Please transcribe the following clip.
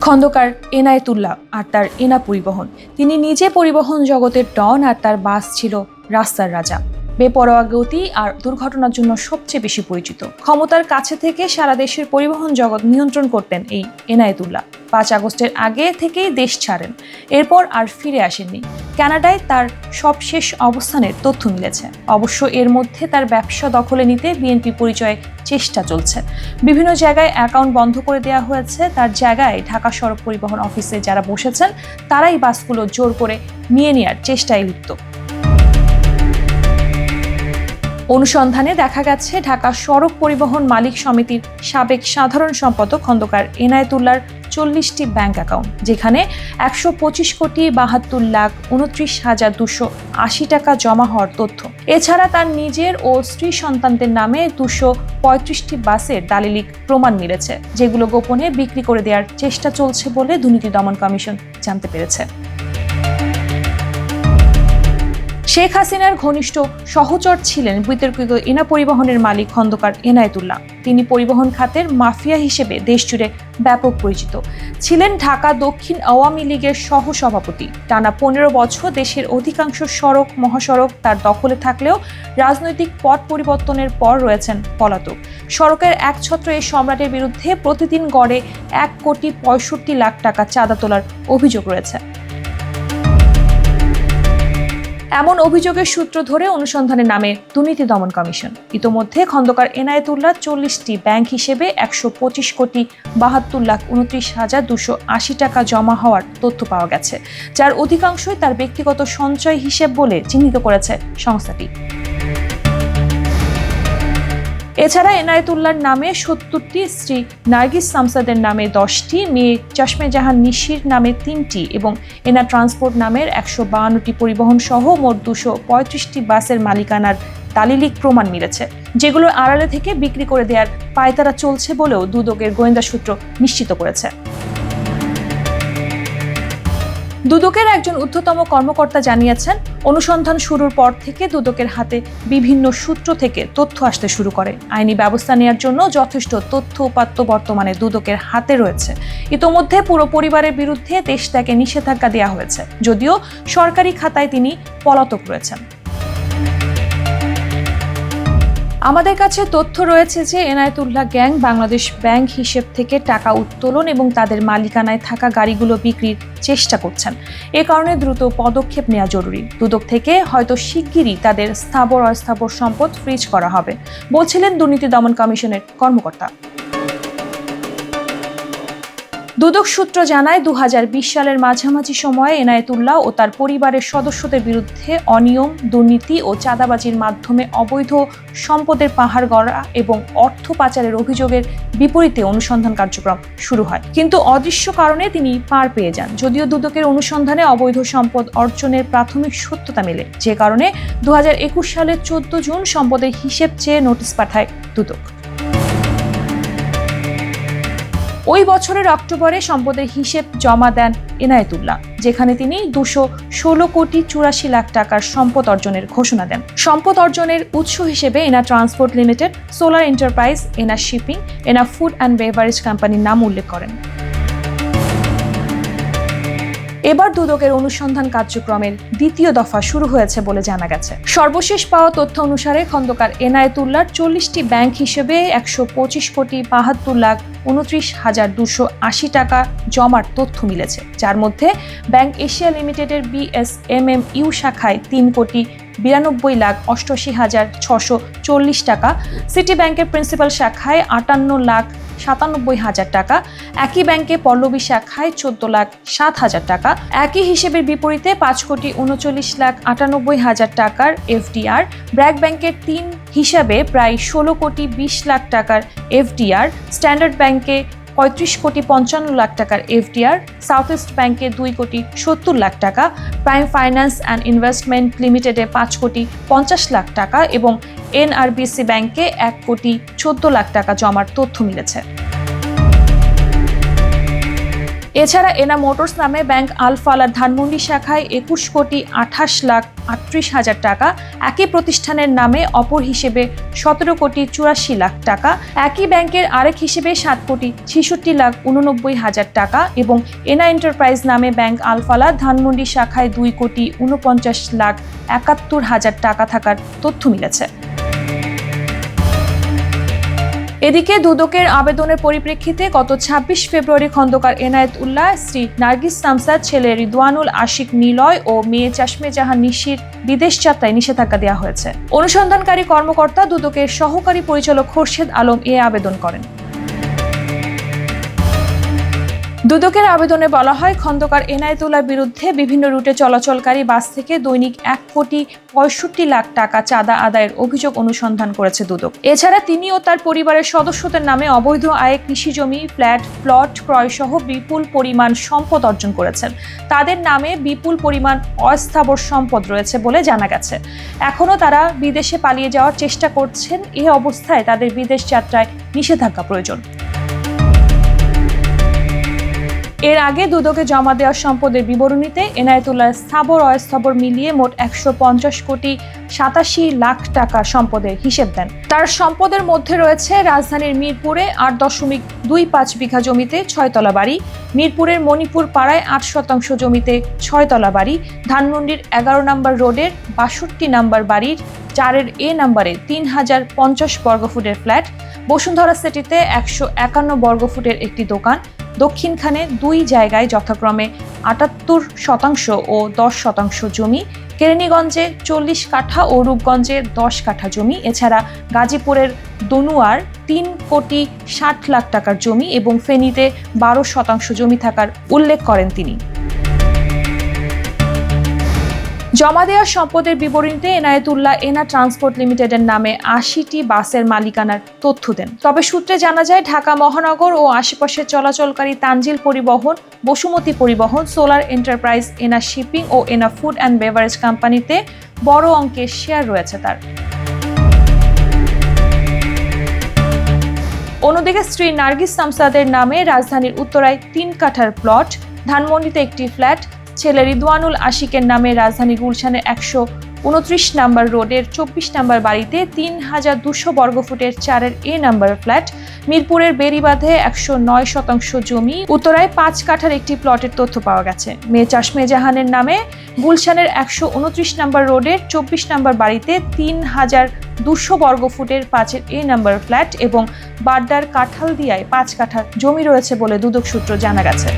খন্দকার এনায়েতুল্লাহ আর তার এনা পরিবহন। তিনি নিজে পরিবহন জগতের ডন আর তার বাস ছিল রাস্তার রাজা। বেপরোয়া গতি আর দুর্ঘটনার জন্য সবচেয়ে বেশি পরিচিত। ক্ষমতার কাছে থেকে সারা দেশের পরিবহন জগৎ নিয়ন্ত্রণ করতেন এই এনায়েতুল্লাহ। 5 আগস্টের আগে থেকেই দেশ ছাড়েন, এরপর আর ফিরে আসেননি। কানাডায় তার সবশেষ অবস্থানের তথ্য মিলেছে। অবশ্য এর মধ্যে তার ব্যবসা দখলে নিতে বিএনপি পরিচয়ে চেষ্টা চলছে। বিভিন্ন জায়গায় অ্যাকাউন্ট বন্ধ করে দেওয়া হয়েছে। তার জায়গায় ঢাকা সড়ক পরিবহন অফিসে যারা বসেছেন তারাই বাসগুলো জোর করে নিয়ে নেওয়ার চেষ্টায় লিপ্ত। অনুসন্ধানে দেখা গেছে ঢাকা সড়ক পরিবহন মালিক সমিতির সাবেক সাধারণ সম্পাদক খন্দকার এনায়েতুল্লাহর 40টি ব্যাংক অ্যাকাউন্ট, যেখানে 125,72,29,280 টাকা জমা হওয়ার তথ্য। এছাড়া তার নিজের ও স্ত্রী সন্তানদের নামে 235টি বাসের দালিলিক প্রমাণ মিলেছে, যেগুলো গোপনে বিক্রি করে দেওয়ার চেষ্টা চলছে বলে দুর্নীতি দমন কমিশন জানতে পেরেছে। শেখ হাসিনার ঘনিষ্ঠ সহচর ছিলেন বিতর্কিত এনা পরিবহনের মালিক খন্দকার এনায়েতুল্লাহ। তিনি পরিবহন খাতের মাফিয়া হিসেবে দেশজুড়ে ব্যাপক পরিচিত ছিলেন। ঢাকা দক্ষিণ আওয়ামী লীগের সহসভাপতি। টানা 15 বছর দেশের অধিকাংশ সড়ক মহাসড়ক তার দখলে থাকলেও রাজনৈতিক পট পরিবর্তনের পর রয়েছেন পলাতক। সড়কের একছত্র এই সম্রাটের বিরুদ্ধে প্রতিদিন গড়ে 1,65,00,000 টাকা চাঁদা তোলার অভিযোগ রয়েছে। এমন অভিযোগের সূত্র ধরে অনুসন্ধানে নামে দুর্নীতি দমন কমিশন। ইতোমধ্যে খন্দকার এনায়েতুল্লাহ 40টি ব্যাংক হিসেবে 125,32,29,280 টাকা জমা হওয়ার তথ্য পাওয়া গেছে, যার অধিকাংশই তার ব্যক্তিগত সঞ্চয় হিসেব বলে চিহ্নিত করেছে সংস্থাটি। এছাড়া এনায়েতুল্লাহর নামে 70টি, স্ত্রী নার্গিস সামসাদের নামে 10টি, মেয়ে চশমে জাহান নিশির নামে 3টি এবং এনা ট্রান্সপোর্ট নামের 152টি পরিবহন সহ মোট 235টি বাসের মালিকানার দালিলিক প্রমাণ মিলেছে, যেগুলো আড়ালে থেকে বিক্রি করে দেওয়ার পায়তারা চলছে বলেও দুদকের গোয়েন্দা সূত্র নিশ্চিত করেছে। দুদকের একজন ঊর্ধ্বতম কর্মকর্তা জানিয়েছেন, অনুসন্ধান শুরুর পর থেকে দুদকের হাতে বিভিন্ন সূত্র থেকে তথ্য আসতে শুরু করে। আইনি ব্যবস্থা নেওয়ার জন্য যথেষ্ট তথ্য উপাত্ত বর্তমানে দুদকের হাতে রয়েছে। ইতোমধ্যে পুরো পরিবারের বিরুদ্ধে দেশ ত্যাগে নিষেধাজ্ঞা দেওয়া হয়েছে, যদিও সরকারি খাতায় তিনি পলাতক রয়েছেন। আমাদের কাছে তথ্য রয়েছে যে এনায়েতুল্লাহ গ্যাং বাংলাদেশ ব্যাংক হিসেব থেকে টাকা উত্তোলন এবং তাদের মালিকানায় থাকা গাড়িগুলো বিক্রির চেষ্টা করছেন। এ কারণে দ্রুত পদক্ষেপ নেওয়া জরুরি। দুদক থেকে হয়তো শিগগিরই তাদের স্থাবর অস্থাবর সম্পদ ফ্রিজ করা হবে, বলছিলেন দুর্নীতি দমন কমিশনের কর্মকর্তা। দুদক সূত্র জানায়, 2020 সালের মাঝামাঝি সময়ে এনায়েতুল্লাহ ও তার পরিবারের সদস্যদের বিরুদ্ধে অনিয়ম, দুর্নীতি ও চাঁদাবাজির মাধ্যমে অবৈধ সম্পদের পাহাড় গড়া এবং অর্থ পাচারের অভিযোগের বিপরীতে অনুসন্ধান কার্যক্রম শুরু হয়। কিন্তু অদৃশ্য কারণে তিনি পার পেয়ে যান। যদিও দুদকের অনুসন্ধানে অবৈধ সম্পদ অর্জনের প্রাথমিক সত্যতা মেলে, যে কারণে 2021 সালের 14 জুন সম্পদের হিসেব চেয়ে নোটিশ পাঠায় দুদক। ওই বছরের অক্টোবরে সম্পদের হিসেব জমা দেন এনায়েতুল্লাহ, যেখানে তিনি 216,84,00,000 টাকার সম্পদ অর্জনের ঘোষণা দেন। সম্পদ অর্জনের উৎস হিসেবে Ena transport limited, solar enterprise, Ena shipping, Ena food and beverage কোম্পানির নাম উল্লেখ করেন। এবার দুদকের অনুসন্ধান কার্যক্রমের দ্বিতীয় দফা শুরু হয়েছে বলে জানা গেছে। সর্বশেষ পাওয়া তথ্য অনুসারে খন্দকার এনায়েতুল্লাহর 40টি ব্যাংক হিসেবে 125,72,29,280 টাকা জমার তথ্য মিলেছে, যার মধ্যে ব্যাংক এশিয়া লিমিটেডের BSMMU শাখায় 3,92,88,640 টাকা, সিটি ব্যাংকের প্রিন্সিপাল শাখায় 58,97,000 টাকা, একই ব্যাংকে পল্লবী শাখায় 14,07,000 টাকা, একই হিসেবের বিপরীতে 5,39,98,000 টাকার FDR, ব্র্যাক ব্যাংকের 3 হিসাবে প্রায় 16,20,00,000 টাকার FDR, স্ট্যান্ডার্ড ব্যাংকে 35,55,00,000 টাকার FDR, সাউথ ইস্ট ব্যাংকে 2,70,00,000 টাকা, প্রাইম ফাইন্যান্স অ্যান্ড ইনভেস্টমেন্ট লিমিটেডে 5,50,00,000 টাকা এবং NRBC ব্যাংকে 1,14,00,000 টাকা জমার তথ্য মিলেছে। এছাড়া এনা মোটরস নামে ব্যাংক আল-ফালাহ ধানমন্ডি শাখায় 21,28,38,000 টাকা, একই প্রতিষ্ঠানের নামে অপর হিসেবে 17,84,00,000 টাকা, একই ব্যাংকের আরেক হিসেবে 7,66,89,000 টাকা এবং এনা এন্টারপ্রাইজ নামে ব্যাংক আল-ফালাহ ধানমন্ডি শাখায় 2,49,71,000 টাকা থাকার তথ্য মিলেছে। এদিকে দুদকের আবেদনের পরিপ্রেক্ষিতে গত 26 ফেব্রুয়ারি খন্দকার এনায়েত উল্লাহ, স্ত্রী নার্গিস সামসার, ছেলে রিদওয়ানুল আশিক নিলয় ও মেয়ে চাশমে জাহান নিশির বিদেশ যাত্রায় নিষেধাজ্ঞা দেওয়া হয়েছে। অনুসন্ধানকারী কর্মকর্তা দুদকের সহকারী পরিচালক খোরশেদ আলম এ আবেদন করেন। দুদকের আবেদনে বলা হয়, খন্দকার এনায়েতুল্লাহর বিরুদ্ধে বিভিন্ন রুটে চলাচলকারী বাস থেকে দৈনিক 1,65,00,000 টাকা চাঁদা আদায়ের অভিযোগ অনুসন্ধান করেছে দুদক। এছাড়া তিনি ও তার পরিবারের সদস্যদের নামে অবৈধ আয়ে কৃষিজমি, ফ্ল্যাট, প্লট ক্রয় সহ বিপুল পরিমাণ সম্পদ অর্জন করেছেন। তাদের নামে বিপুল পরিমাণ অস্থাবর সম্পদ রয়েছে বলে জানা গেছে। এখনও তারা বিদেশে পালিয়ে যাওয়ার চেষ্টা করছেন। এই অবস্থায় তাদের বিদেশ যাত্রায় নিষেধাজ্ঞা প্রয়োজন। এর আগে দুদকে জমা দেওয়া সম্পদের বিবরণীতে এনায়েতুল্লাহ স্থাবর অস্থাবর মিলিয়ে মোট 150,87,00,000 টাকা সম্পদের হিসেব দেন। তার সম্পদের মধ্যে রয়েছে রাজধানীর মিরপুরে 8.25 বিঘা জমিতে 6তলা বাড়ি, মিরপুরের মণিপুর পাড়ায় 8% জমিতে 6তলা বাড়ি, ধানমন্ডির 11 নম্বর রোডের 62 নম্বর বাড়ির 4 এ নম্বরে 3,050 বর্গফুটের ফ্ল্যাট, বসুন্ধরা সিটিতে 151 বর্গফুটের একটি দোকান, দক্ষিণখানে 2 জায়গায় যথাক্রমে 78% ও 10% জমি, কেরানীগঞ্জে 40 কাঠা ও রূপগঞ্জে 10 কাঠা জমি, এছাড়া গাজীপুরের দনুয়ার 3,60,00,000 টাকার জমি এবং ফেনীতে 12% জমি থাকার উল্লেখ করেন তিনি। জমা দেওয়া সম্পদের বিবরণীতে এনায়েতুল্লাহ এনা ট্রান্সপোর্ট লিমিটেডের নামে 80টি বাসের মালিকানার তথ্য দেন। তবে সূত্রে জানা যায়, ঢাকা মহানগর ও আশেপাশে চলাচলকারী Tanzil Paribahan, Basumati Paribahan, solar enterprise, Ena shipping ও এনা ফুড অ্যান্ড বেভারেজ কোম্পানিতে বড় অঙ্কের শেয়ার রয়েছে তার। অন্যদিকে স্ত্রী নার্গিস সামসাদের নামে রাজধানীর উত্তরায় 3 কাঠার প্লট, ধানমন্ডিতে একটি ফ্ল্যাট, ছেলে রিদওয়ানুল আশিকের নামে রাজধানী গুলশানের 129 নম্বর রোডের 24 নম্বর বাড়িতে 3,200 বর্গফুটের 4 এ নম্বর ফ্ল্যাট, মিরপুরের বেড়িবাঁধে 109% জমি, উত্তরায় 5 কাঠার একটি প্লটের তথ্য পাওয়া গেছে। মেয়ে চাশমে জাহানের নামে গুলশানের 129 নম্বর রোডের 24 নম্বর বাড়িতে 3,200 বর্গফুটের 5 এ নম্বর ফ্ল্যাট এবং বাড্ডার কাঁঠালদিয়ায় 5 কাঠা জমি রয়েছে বলে দুদক সূত্র জানা গেছে।